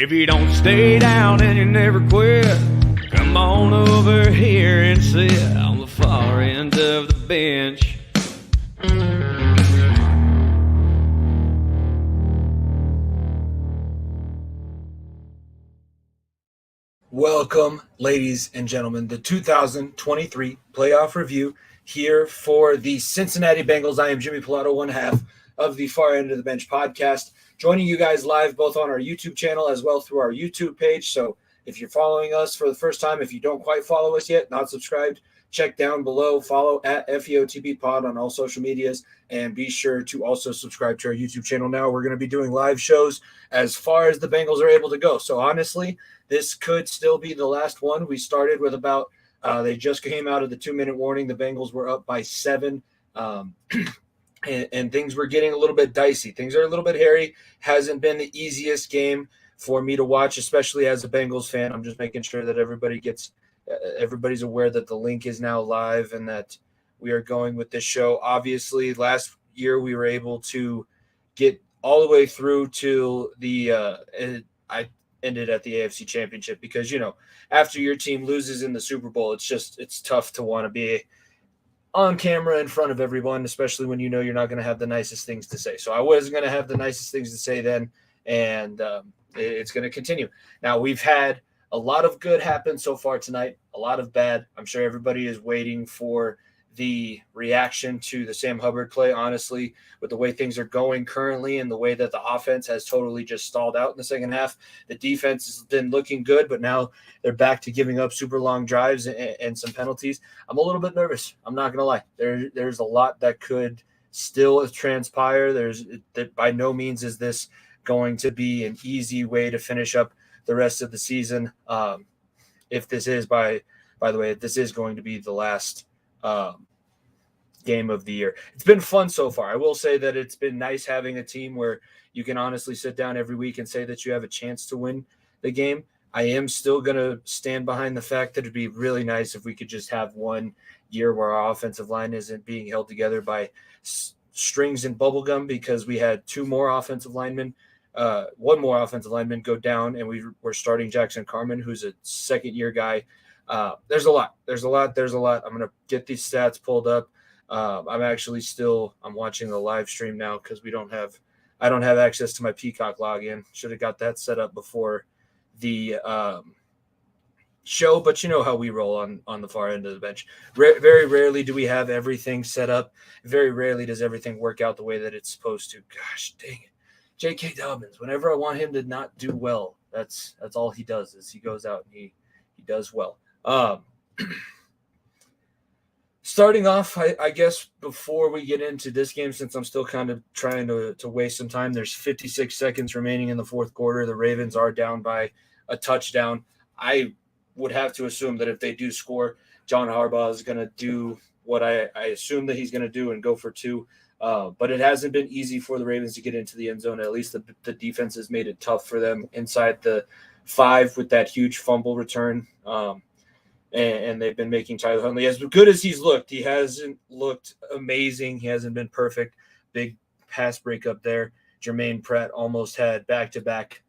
If you don't stay down and you never quit, come on over here and sit on the far end of the bench. Welcome, ladies and gentlemen, the 2023 playoff review here for the Cincinnati Bengals. I am Jimmy Pilato, one half of the Far End of the Bench podcast, joining you guys live both on our YouTube channel as well through our YouTube page. So if you're following us for the first time, if you don't quite follow us yet, not subscribed, check down below, follow at FEOTB Pod on all social medias, and be sure to also subscribe to our YouTube channel. Now we're going to be doing live shows as far as the Bengals are able to go. So honestly, this could still be the last one. We started with about they just came out of the 2-minute warning. The Bengals were up by 7, and things were getting a little bit dicey. Things are a little bit hairy. Hasn't been the easiest game for me to watch, especially as a Bengals fan. I'm just making sure that everybody's aware that the link is now live and that we are going with this show. Obviously, last year we were able to get all the way through to the I ended at the AFC Championship because, after your team loses in the Super Bowl, it's tough to want to be on camera in front of everyone, especially when you're not going to have the nicest things to say. So I wasn't going to have the nicest things to say then, and it's going to continue. Now, we've had a lot of good happen so far tonight, a lot of bad. I'm sure everybody is waiting for the reaction to the Sam Hubbard play. Honestly, with the way things are going currently and the way that the offense has totally just stalled out in the second half, the defense has been looking good, but now they're back to giving up super long drives and some penalties. I'm a little bit nervous. I'm not going to lie. There's a lot that could still transpire. That by no means is this going to be an easy way to finish up the rest of the season. If this is, by the way, if this is going to be the last game of the year. It's been fun so far. I will say that it's been nice having a team where you can honestly sit down every week and say that you have a chance to win the game. I am still going to stand behind the fact that it'd be really nice if we could just have one year where our offensive line isn't being held together by strings and bubblegum, because we had one more offensive lineman go down, and we're starting Jackson Carman, who's a second-year guy. There's a lot. I'm going to get these stats pulled up. I'm watching the live stream now because I don't have access to my Peacock login. Should have got that set up before the show, but you know how we roll on the far end of the bench. Very rarely do we have everything set up. Very rarely does everything work out the way that it's supposed to. Gosh, dang it. J.K. Dobbins, whenever I want him to not do well, that's all he does is he goes out and he does well. Starting off, I guess before we get into this game, since I'm still kind of trying to waste some time, there's 56 seconds remaining in the fourth quarter. The Ravens are down by a touchdown. I would have to assume that if they do score, John Harbaugh is going to do what I assume that he's going to do and go for 2. But it hasn't been easy for the Ravens to get into the end zone. At least the defense has made it tough for them inside the 5 with that huge fumble return. And they've been making Tyler Huntley, as good as he's looked, he hasn't looked amazing. He hasn't been perfect. Big pass breakup there. Jermaine Pratt almost had back-to-back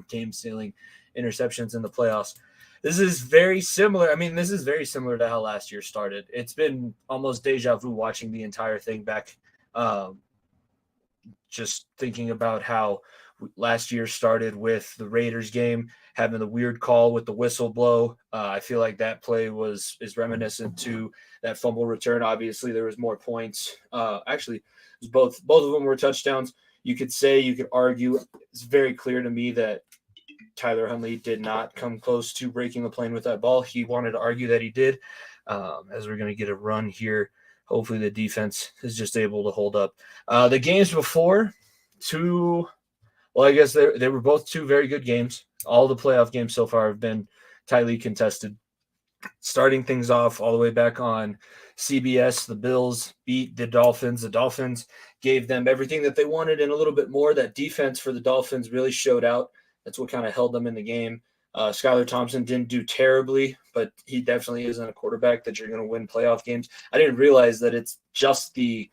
game-sealing interceptions in the playoffs. This is very similar. This is very similar to how last year started. It's been almost deja vu watching the entire thing back. Just thinking about how last year started with the Raiders game, having the weird call with the whistle blow. I feel like that play is reminiscent to that fumble return. Obviously, there was more points. Actually, both of them were touchdowns. You could argue. It's very clear to me that Tyler Huntley did not come close to breaking the plane with that ball. He wanted to argue that he did. As we're going to get a run here, hopefully the defense is just able to hold up. The games before, I guess they were both 2 very good games. All the playoff games so far have been tightly contested. Starting things off all the way back on CBS, the Bills beat the Dolphins. The Dolphins gave them everything that they wanted and a little bit more. That defense for the Dolphins really showed out. That's what kind of held them in the game. Skylar Thompson didn't do terribly, but he definitely isn't a quarterback that you're going to win playoff games. I didn't realize that it's just the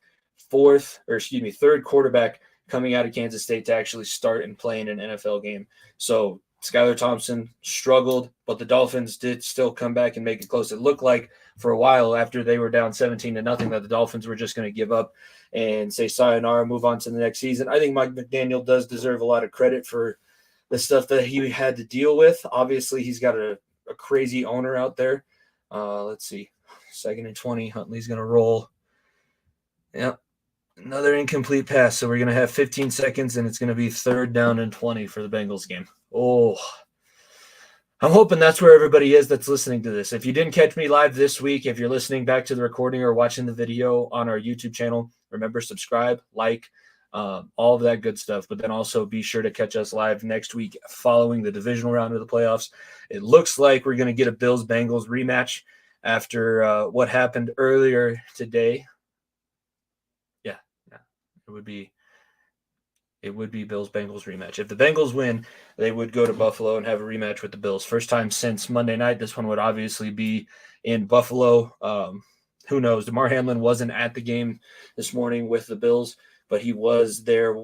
third quarterback coming out of Kansas State to actually start and play in an NFL game. So Skylar Thompson struggled, but the Dolphins did still come back and make it close. It looked like for a while after they were down 17-0 that the Dolphins were just going to give up and say sayonara, move on to the next season. I think Mike McDaniel does deserve a lot of credit for the stuff that he had to deal with. Obviously, he's got a crazy owner out there. Let's see. 2nd and 20. Huntley's going to roll. Yep. Another incomplete pass. So we're going to have 15 seconds, and it's going to be 3rd down and 20 for the Bengals game. Oh, I'm hoping that's where everybody is that's listening to this. If you didn't catch me live this week, if you're listening back to the recording or watching the video on our YouTube channel, remember, subscribe, like, all of that good stuff. But then also be sure to catch us live next week following the divisional round of the playoffs. It looks like we're going to get a Bills-Bengals rematch after what happened earlier today. Yeah, it would be Bills-Bengals rematch. If the Bengals win, they would go to Buffalo and have a rematch with the Bills. First time since Monday night. This one would obviously be in Buffalo. Who knows? Damar Hamlin wasn't at the game this morning with the Bills, but he was there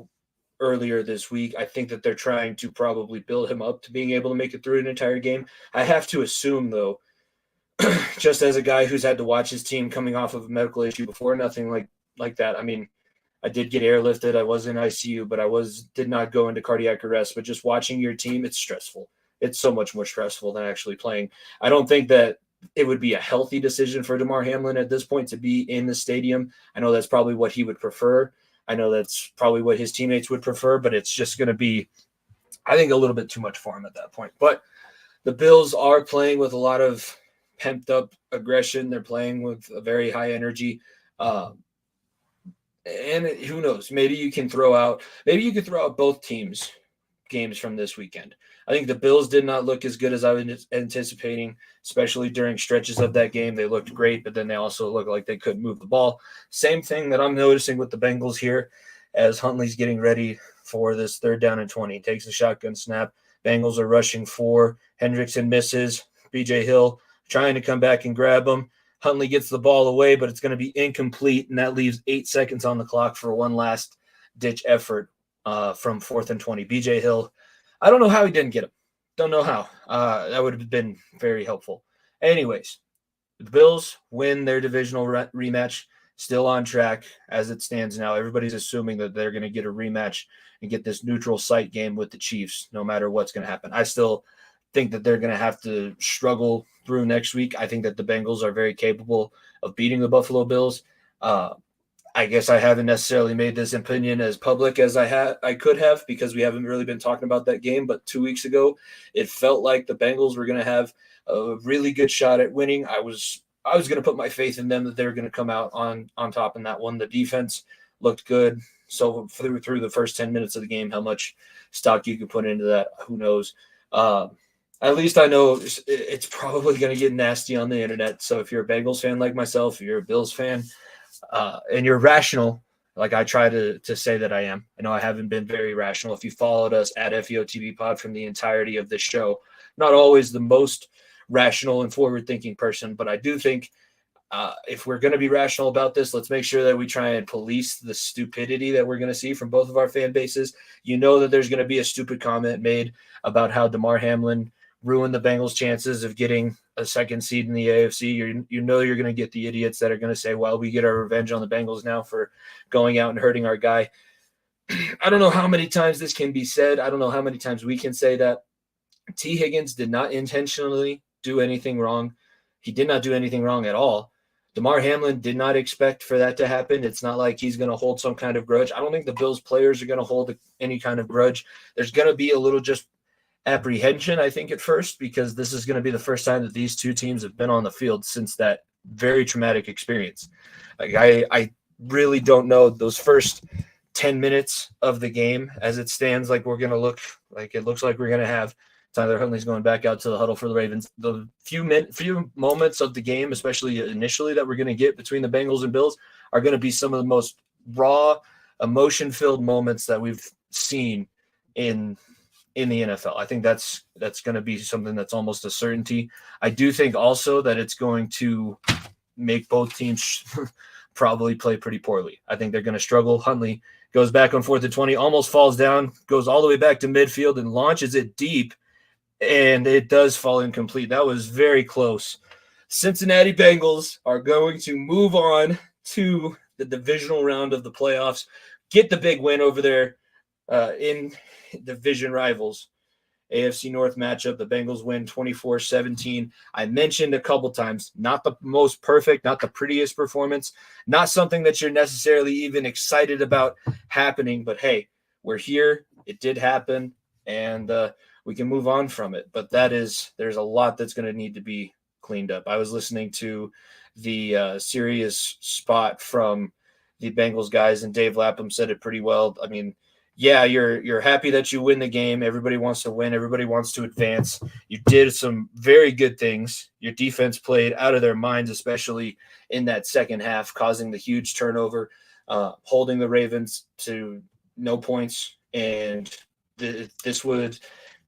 earlier this week. I think that they're trying to probably build him up to being able to make it through an entire game. I have to assume, though, just as a guy who's had to watch his team coming off of a medical issue before, nothing like that. I mean, I did get airlifted. I was in ICU, but I did not go into cardiac arrest. But just watching your team, it's stressful. It's so much more stressful than actually playing. I don't think that it would be a healthy decision for Damar Hamlin at this point to be in the stadium. I know that's probably what he would prefer. I know that's probably what his teammates would prefer, but it's just going to be, I think, a little bit too much for him at that point. But the Bills are playing with a lot of pent up aggression. They're playing with a very high energy. And who knows? Maybe you could throw out both teams' games from this weekend. I think the Bills did not look as good as I was anticipating, especially during stretches of that game. They looked great, but then they also looked like they couldn't move the ball. Same thing that I'm noticing with the Bengals here as Huntley's getting ready for this 3rd down and 20. He takes the shotgun snap. Bengals are rushing 4. Hendrickson misses. B.J. Hill trying to come back and grab him. Huntley gets the ball away, but it's going to be incomplete, and that leaves 8 seconds on the clock for one last-ditch effort from 4th and 20. B.J. Hill, I don't know how he didn't get him. Don't know how. That would have been very helpful. Anyways, the Bills win their divisional rematch, still on track as it stands now. Everybody's assuming that they're going to get a rematch and get this neutral site game with the Chiefs, no matter what's going to happen. I still think that they're going to have to struggle through next week. I think that the Bengals are very capable of beating the Buffalo Bills. I guess I haven't necessarily made this opinion as public as I could have because we haven't really been talking about that game. But 2 weeks ago, it felt like the Bengals were going to have a really good shot at winning. I was going to put my faith in them that they were going to come out on top in that one. The defense looked good. So through the first 10 minutes of the game, how much stock you could put into that, who knows? At least I know it's probably going to get nasty on the internet. So if you're a Bengals fan like myself, if you're a Bills fan, and you're rational, like I try to say that I am. I know I haven't been very rational. If you followed us at FEOTV Pod from the entirety of this show, not always the most rational and forward-thinking person, but I do think if we're going to be rational about this, let's make sure that we try and police the stupidity that we're going to see from both of our fan bases. You know that there's going to be a stupid comment made about how Damar Hamlin ruined the Bengals' chances of getting a 2nd seed in the AFC. You know you're going to get the idiots that are going to say, well, we get our revenge on the Bengals now for going out and hurting our guy. I don't know how many times this can be said. I don't know how many times we can say that. T. Higgins did not intentionally do anything wrong. He did not do anything wrong at all. Damar Hamlin did not expect for that to happen. It's not like he's going to hold some kind of grudge. I don't think the Bills players are going to hold any kind of grudge. There's going to be a little just apprehension, I think, at first, because this is going to be the first time that these two teams have been on the field since that very traumatic experience. Like I really don't know those first 10 minutes of the game as it stands. Like it looks like we're going to have Tyler Huntley's going back out to the huddle for the Ravens. The few moments of the game, especially initially, that we're going to get between the Bengals and Bills are going to be some of the most raw, emotion-filled moments that we've seen in the NFL. I think that's going to be something that's almost a certainty. I do think also that it's going to make both teams probably play pretty poorly. I think they're going to struggle. Huntley goes back on 4th and 20, almost falls down, goes all the way back to midfield and launches it deep, and it does fall incomplete. That was very close. Cincinnati Bengals are going to move on to the divisional round of the playoffs, get the big win over there in division rivals. AFC North matchup, the Bengals win 24-17. I mentioned a couple times, not the most perfect, not the prettiest performance, not something that you're necessarily even excited about happening, but hey, we're here. It did happen, and we can move on from it. But there's a lot that's going to need to be cleaned up. I was listening to the Sirius spot from the Bengals guys, and Dave Lapham said it pretty well. I mean, yeah, you're happy that you win the game. Everybody wants to win. Everybody wants to advance. You did some very good things. Your defense played out of their minds, especially in that second half, causing the huge turnover, holding the Ravens to no points. And this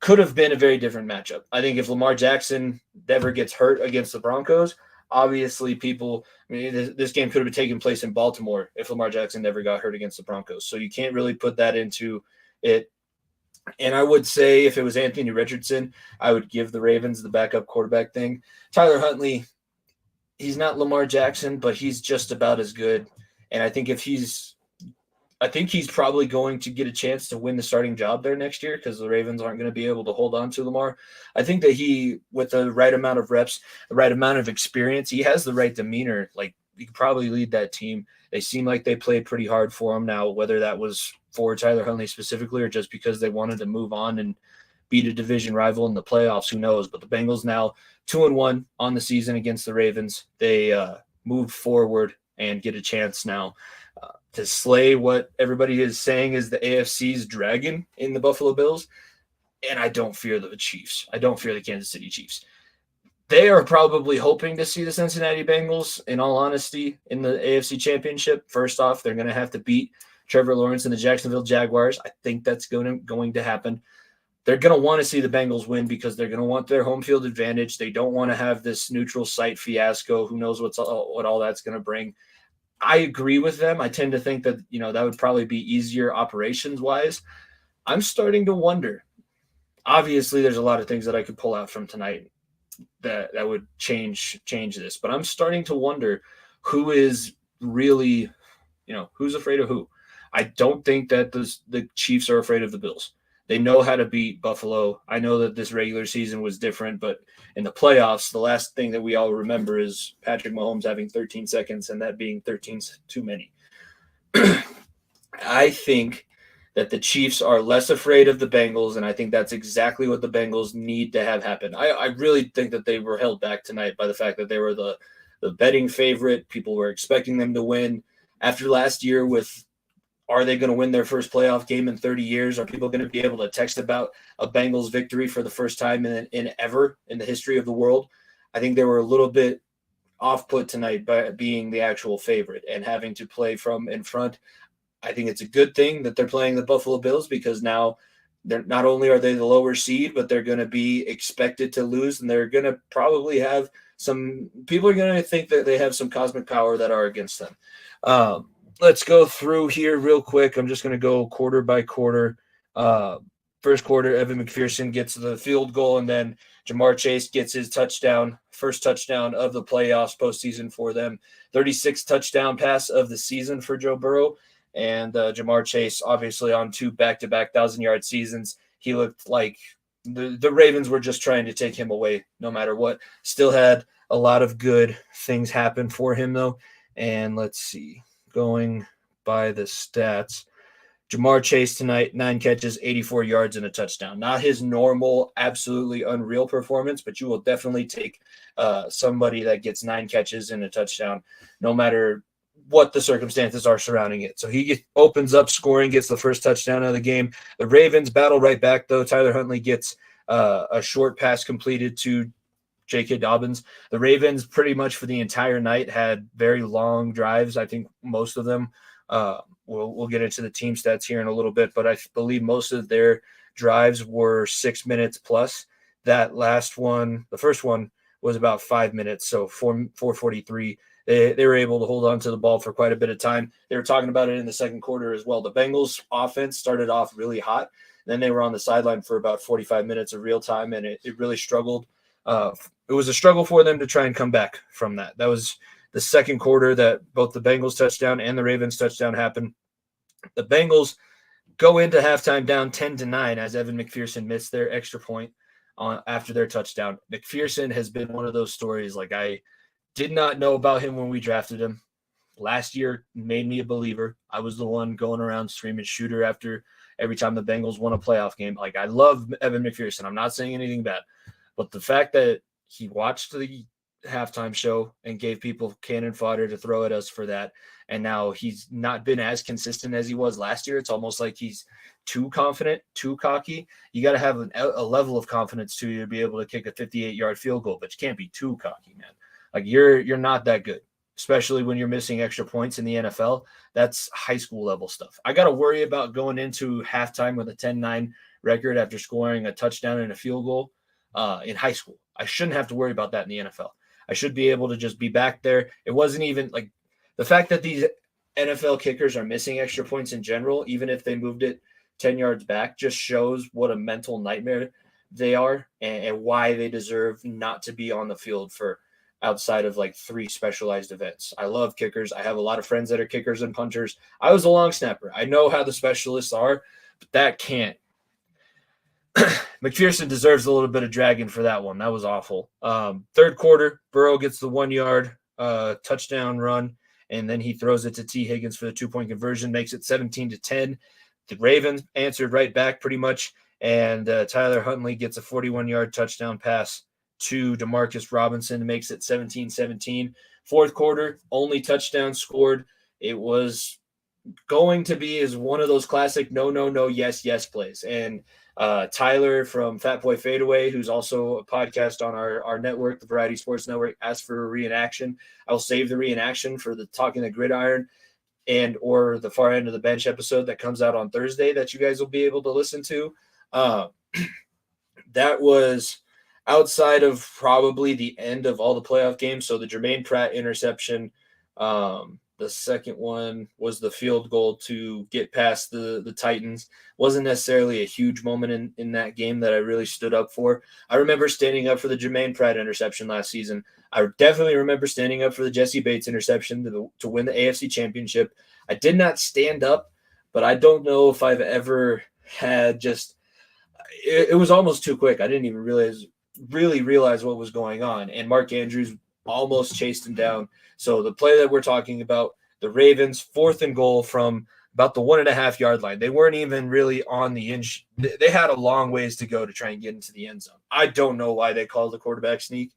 could have been a very different matchup. I think if Lamar Jackson never gets hurt against the Broncos, obviously this game could have been taking place in Baltimore if Lamar Jackson never got hurt against the Broncos. So you can't really put that into it. And I would say if it was Anthony Richardson, I would give the Ravens the backup quarterback thing. Tyler Huntley, he's not Lamar Jackson, but he's just about as good. And I think he's probably going to get a chance to win the starting job there next year because the Ravens aren't going to be able to hold on to Lamar. I think that he, with the right amount of reps, the right amount of experience, he has the right demeanor. Like, he could probably lead that team. They seem like they played pretty hard for him. Now, whether that was for Tyler Huntley specifically or just because they wanted to move on and beat a division rival in the playoffs, who knows? But the Bengals now 2-1 on the season against the Ravens. They move forward and get a chance now to slay what everybody is saying is the AFC's dragon in the Buffalo Bills. And I don't fear the Chiefs. I don't fear the Kansas City Chiefs. They are probably hoping to see the Cincinnati Bengals, in all honesty, in the AFC Championship. First off, they're going to have to beat Trevor Lawrence and the Jacksonville Jaguars. I think that's going to happen. They're going to want to see the Bengals win because they're going to want their home field advantage. They don't want to have this neutral site fiasco. Who knows what all that's going to bring. I agree with them. I tend to think that, that would probably be easier operations-wise. I'm starting to wonder. Obviously, there's a lot of things that I could pull out from tonight that would change this. But I'm starting to wonder who is really, who's afraid of who. I don't think that the Chiefs are afraid of the Bills. They know how to beat Buffalo. I know that this regular season was different, but in the playoffs, the last thing that we all remember is Patrick Mahomes having 13 seconds and that being 13 too many. I think that the Chiefs are less afraid of the Bengals, and I think that's exactly what the Bengals need to have happen. I really think that they were held back tonight by the fact that they were the betting favorite. People were expecting them to win. After last year with are they going to win their first playoff game in 30 years? Are people going to be able to text about a Bengals victory for the first time in ever in the history of the world? I think they were a little bit off-put tonight by being the actual favorite and having to play from in front. I think it's a good thing that they're playing the Buffalo Bills because now they're not only are they the lower seed, but they're going to be expected to lose, and they're going to probably have some people are going to think that they have some cosmic power that are against them. Let's go through here real quick. I'm just going to go quarter by quarter. First quarter, Evan McPherson gets the field goal, and then Jamar Chase gets his touchdown, first touchdown of the playoffs postseason for them. 36th touchdown pass of the season for Joe Burrow. And Jamar Chase, obviously on 2 back-to-back 1,000-yard seasons. He looked like the Ravens were just trying to take him away no matter what. Still had a lot of good things happen for him, though. And let's see. Going by the stats, Jamar Chase tonight, 9 catches, 84 yards, and a touchdown. Not his normal, absolutely unreal performance, but you will definitely take somebody that gets 9 catches and a touchdown, no matter what the circumstances are surrounding it. So he opens up scoring, gets the first touchdown of the game. The Ravens battle right back, though. Tyler Huntley gets a short pass completed to J.K. Dobbins. The Ravens pretty much for the entire night had very long drives. I think most of them, we'll get into the team stats here in a little bit, but I believe most of their drives were 6 minutes plus. That last one, the first one, was about 5 minutes. So 4:43. They were able to hold on to the ball for quite a bit of time. They were talking about it in the second quarter as well. The Bengals offense started off really hot. Then they were on the sideline for about 45 minutes of real time, and it really struggled. It was a struggle for them to try and come back from that. That was the second quarter that both the Bengals touchdown and the Ravens touchdown happened. The Bengals go into halftime down 10-9 as Evan McPherson missed their extra point after their touchdown. McPherson has been one of those stories. Like, I did not know about him when we drafted him. Last year made me a believer. I was the one going around screaming shooter after every time the Bengals won a playoff game. Like, I love Evan McPherson. I'm not saying anything bad. But the fact that he watched the halftime show and gave people cannon fodder to throw at us for that, and now he's not been as consistent as he was last year. It's almost like he's too confident, too cocky. You got to have a level of confidence to be able to kick a 58-yard field goal, but you can't be too cocky, man. Like, you're not that good, especially when you're missing extra points in the NFL. That's high school level stuff. I got to worry about going into halftime with a 10-9 record after scoring a touchdown and a field goal in high school. I shouldn't have to worry about that in the NFL. I should be able to just be back there. It wasn't even like the fact that these NFL kickers are missing extra points in general, even if they moved it 10 yards back, just shows what a mental nightmare they are and why they deserve not to be on the field for outside of like 3 specialized events. I love kickers. I have a lot of friends that are kickers and punters. I was a long snapper. I know how the specialists are, but that can't. McPherson deserves a little bit of dragging for that one. That was awful. Third quarter, Burrow gets the 1-yard touchdown run, and then he throws it to T. Higgins for the 2-point conversion, makes it 17-10. The Ravens answered right back pretty much, and Tyler Huntley gets a 41-yard touchdown pass to Demarcus Robinson, makes it 17-17. Fourth quarter, only touchdown scored. It was going to be as one of those classic no, yes plays. And Tyler from Fat Boy Fadeaway, who's also a podcast on our network, the Variety Sports Network, asked for a reenaction. I will save the reenaction for the Talking the Gridiron and or the Far End of the Bench episode that comes out on Thursday that you guys will be able to listen to. That was outside of probably the end of all the playoff games. So the Jermaine Pratt interception, the second one was the field goal to get past the Titans. Wasn't necessarily a huge moment in that game that I really stood up for. I remember standing up for the Jermaine Pratt interception last season. I definitely remember standing up for the Jesse Bates interception to win the AFC Championship. I did not stand up, but I don't know if I've ever had just – it was almost too quick. I didn't even really realize what was going on, and Mark Andrews almost chased him down. So the play that we're talking about, the Ravens, 4th and goal from about the 1.5-yard line. They weren't even really on the inch. They had a long ways to go to try and get into the end zone. I don't know why they called the quarterback sneak.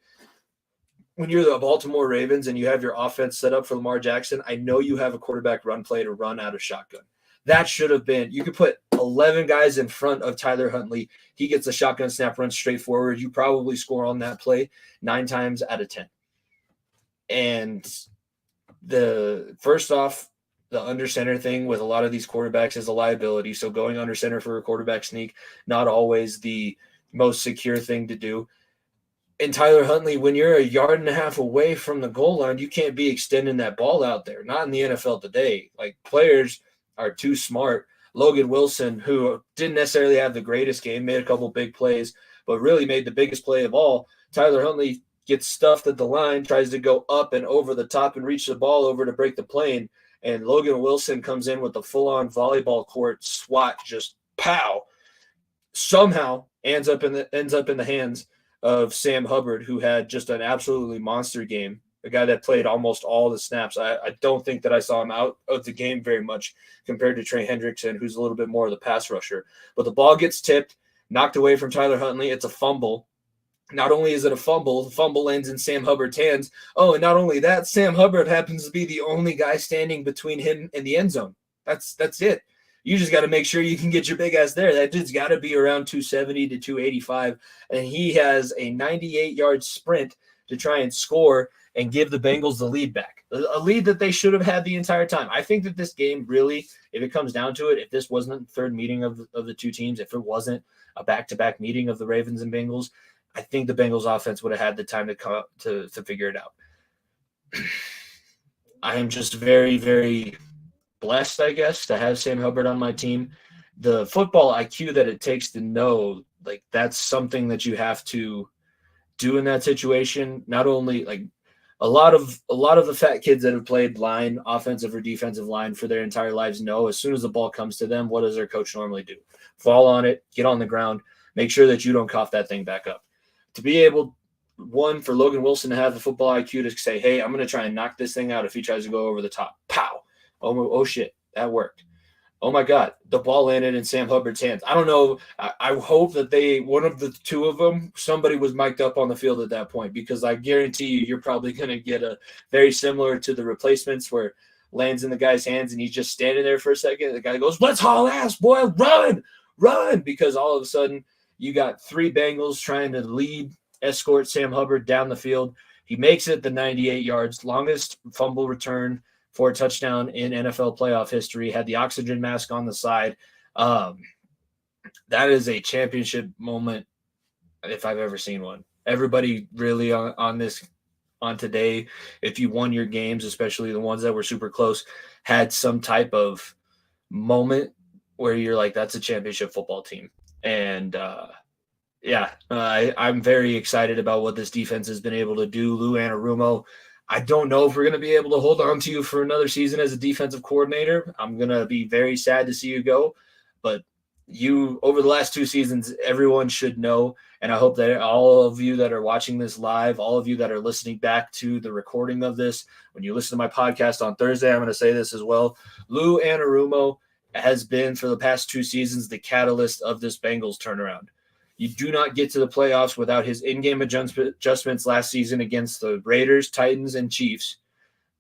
When you're the Baltimore Ravens and you have your offense set up for Lamar Jackson, I know you have a quarterback run play to run out of shotgun. That should have been – you could put 11 guys in front of Tyler Huntley. He gets a shotgun snap, runs straight forward. You probably score on that play 9 times out of 10. And first off, the under center thing with a lot of these quarterbacks is a liability. So going under center for a quarterback sneak, not always the most secure thing to do. And Tyler Huntley, when you're 1.5 yards away from the goal line, you can't be extending that ball out there. Not in the NFL today. Like, players are too smart. Logan Wilson, who didn't necessarily have the greatest game, made a couple big plays, but really made the biggest play of all. Tyler Huntley gets stuffed at the line, tries to go up and over the top and reach the ball over to break the plane, and Logan Wilson comes in with a full-on volleyball court swat, just pow. Somehow ends up in the hands of Sam Hubbard, who had just an absolutely monster game, a guy that played almost all the snaps. I don't think that I saw him out of the game very much compared to Trey Hendrickson, who's a little bit more of the pass rusher. But the ball gets tipped, knocked away from Tyler Huntley. It's a fumble. Not only is it a fumble, the fumble lands in Sam Hubbard's hands. Oh, and not only that, Sam Hubbard happens to be the only guy standing between him and the end zone. That's it. You just got to make sure you can get your big ass there. That dude's got to be around 270 to 285, and he has a 98-yard sprint to try and score and give the Bengals the lead back, a lead that they should have had the entire time. I think that this game really, if it comes down to it, if this wasn't the third meeting of the two teams, if it wasn't a back-to-back meeting of the Ravens and Bengals, I think the Bengals offense would have had the time to figure it out. I am just very, very blessed, I guess, to have Sam Hubbard on my team. The football IQ that it takes to know, like, that's something that you have to do in that situation. Not only like a lot of the fat kids that have played line, offensive or defensive line for their entire lives know as soon as the ball comes to them, what does their coach normally do? Fall on it, get on the ground, make sure that you don't cough that thing back up. To be able, one, for Logan Wilson to have the football IQ to say, hey, I'm going to try and knock this thing out if he tries to go over the top. Pow. Oh shit, that worked. Oh my God, the ball landed in Sam Hubbard's hands. I don't know. I hope that one of the two of them, somebody was mic'd up on the field at that point, because I guarantee you're probably going to get a very similar to the replacements where lands in the guy's hands and he's just standing there for a second. The guy goes, let's haul ass, boy, run, because all of a sudden you got three Bengals trying to escort Sam Hubbard down the field. He makes it the 98 yards, longest fumble return for a touchdown in NFL playoff history, had the oxygen mask on the side. That is a championship moment if I've ever seen one. Everybody really on today, if you won your games, especially the ones that were super close, had some type of moment where you're like, that's a championship football team. And I'm very excited about what this defense has been able to do. Lou Anarumo, I don't know if we're going to be able to hold on to you for another season as a defensive coordinator. I'm going to be very sad to see you go. But you, over the last 2 seasons, everyone should know, and I hope that all of you that are watching this live, all of you that are listening back to the recording of this, when you listen to my podcast on Thursday, I'm going to say this as well. Lou Anarumo has been, for the past 2 seasons, the catalyst of this Bengals turnaround. You do not get to the playoffs without his in-game adjustments last season against the Raiders, Titans, and Chiefs.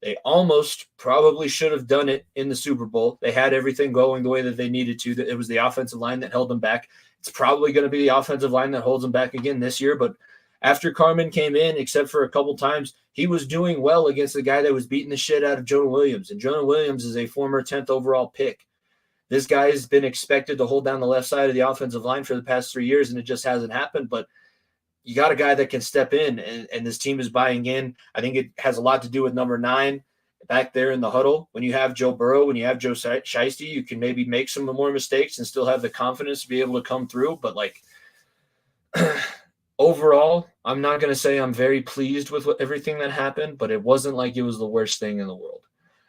They almost probably should have done it in the Super Bowl. They had everything going the way that they needed to. It was the offensive line that held them back. It's probably going to be the offensive line that holds them back again this year. But after Carmen came in, except for a couple times, he was doing well against the guy that was beating the shit out of Jonah Williams. And Jonah Williams is a former 10th overall pick. This guy has been expected to hold down the left side of the offensive line for the past 3 years, and it just hasn't happened. But you got a guy that can step in, and this team is buying in. I think it has a lot to do with number 9 back there in the huddle. When you have Joe Burrow, when you have Joe Shiesty, you can maybe make some more mistakes and still have the confidence to be able to come through. But, like, overall, I'm not going to say I'm very pleased with everything that happened, but it wasn't like it was the worst thing in the world.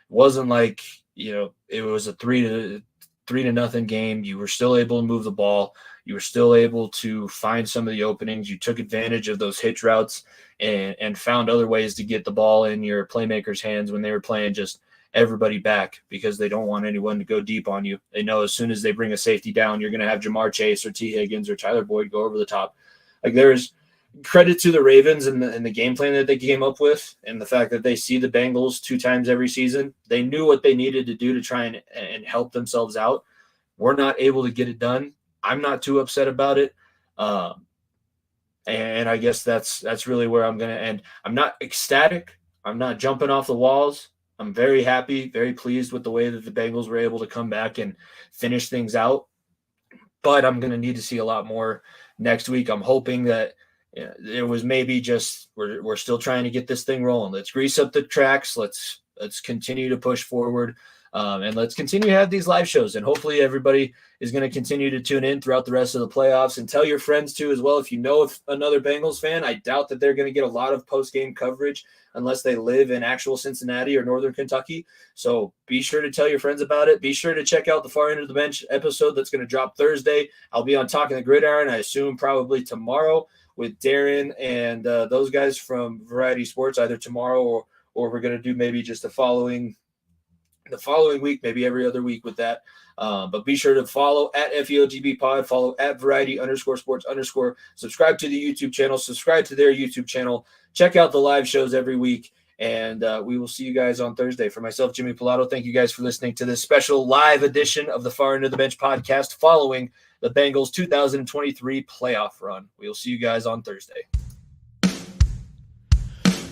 It wasn't like, it was a 3-0 game. You were still able to move the ball. You were still able to find some of the openings. You took advantage of those hitch routes and found other ways to get the ball in your playmakers' hands when they were playing just everybody back, because they don't want anyone to go deep on you. They know as soon as they bring a safety down, you're going to have Jamar Chase or T. Higgins or Tyler Boyd go over the top. Like, there's credit to the Ravens and the game plan that they came up with, and the fact that they see the Bengals 2 times every season. They knew what they needed to do to try and help themselves out. We're not able to get it done. I'm not too upset about it. And I guess that's really where I'm going to end. I'm not ecstatic. I'm not jumping off the walls. I'm very happy, very pleased with the way that the Bengals were able to come back and finish things out. But I'm going to need to see a lot more next week. I'm hoping that it was maybe just we're still trying to get this thing rolling. Let's grease up the tracks. Let's continue to push forward. And let's continue to have these live shows. And hopefully everybody is going to continue to tune in throughout the rest of the playoffs, and tell your friends too as well. If you know another Bengals fan, I doubt that they're going to get a lot of post-game coverage unless they live in actual Cincinnati or Northern Kentucky. So be sure to tell your friends about it. Be sure to check out the Far End of the Bench episode that's going to drop Thursday. I'll be on Talking the Gridiron, I assume probably tomorrow, with Darren and those guys from Variety Sports, either tomorrow or we're going to do maybe just the following week, maybe every other week with that. But be sure to follow at FEOGB Pod, follow at Variety_Sports_, subscribe to the YouTube channel, subscribe to their YouTube channel, check out the live shows every week, and we will see you guys on Thursday. For myself, Jimmy Pilato, thank you guys for listening to this special live edition of the Far End of the Bench podcast following the Bengals 2023 playoff run. We'll see you guys on Thursday.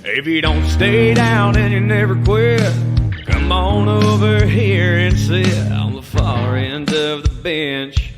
If you don't stay down and you never quit, come on over here and sit on the far end of the bench.